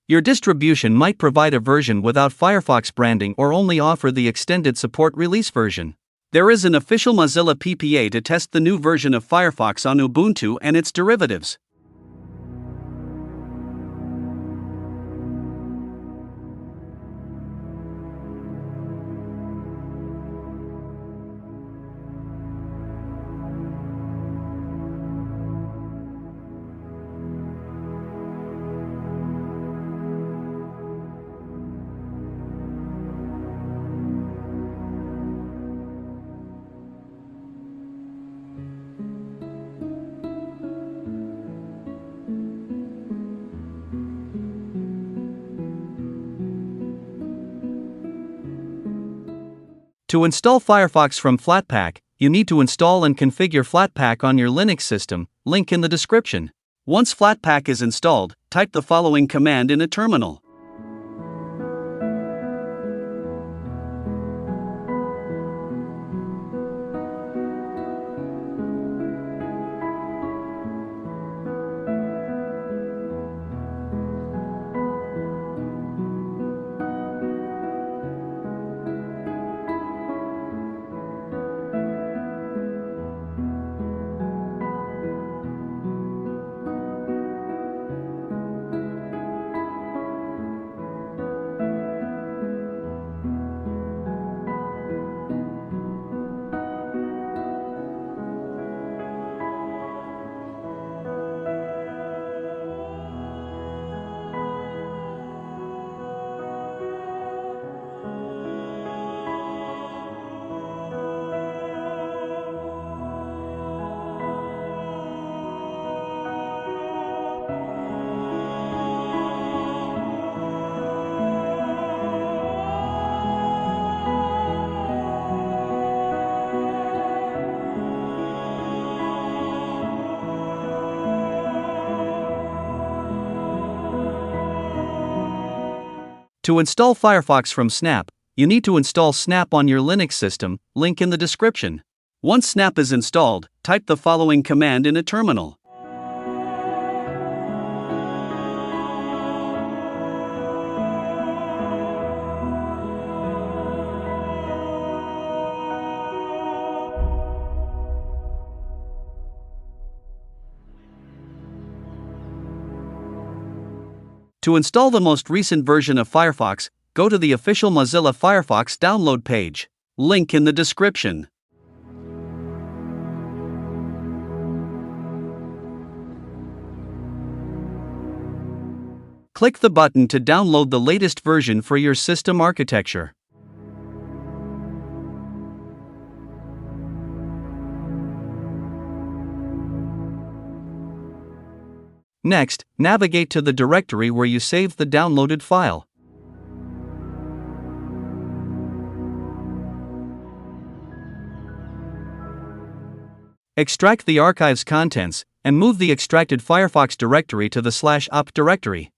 Your distribution might provide a version without Firefox branding or only offer the extended support release version. There is an official Mozilla PPA to test the new version of Firefox on Ubuntu and its derivatives. To install Firefox from Flatpak, you need to install and configure Flatpak on your Linux system, link in the description. Once Flatpak is installed, type the following command in a terminal. To install Firefox from Snap, you need to install Snap on your Linux system, link in the description. Once Snap is installed, type the following command in a terminal. To install the most recent version of Firefox, go to the official Mozilla Firefox download page. Link in the description. Click the button to download the latest version for your system architecture. Next, navigate to the directory where you saved the downloaded file. Extract the archive's contents, and move the extracted Firefox directory to the /up directory.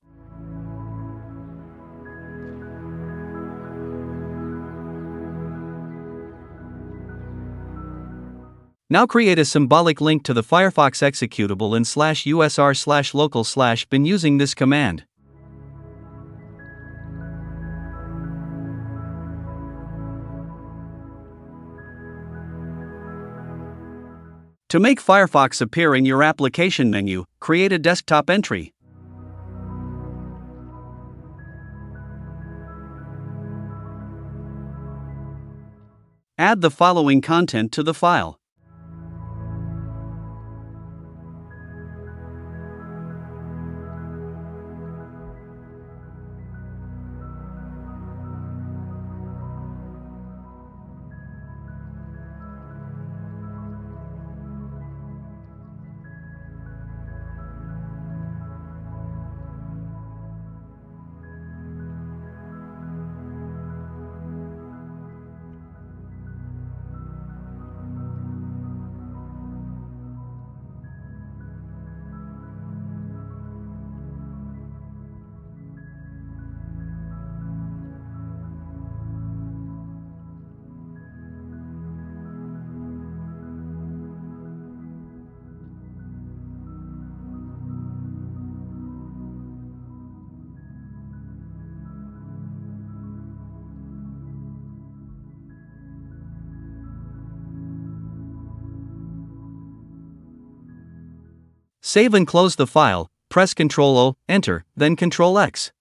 Now create a symbolic link to the Firefox executable in /usr/local/bin using this command. To make Firefox appear in your application menu, create a desktop entry. Add the following content to the file. Save and close the file, press Ctrl-O, Enter, then Ctrl-X.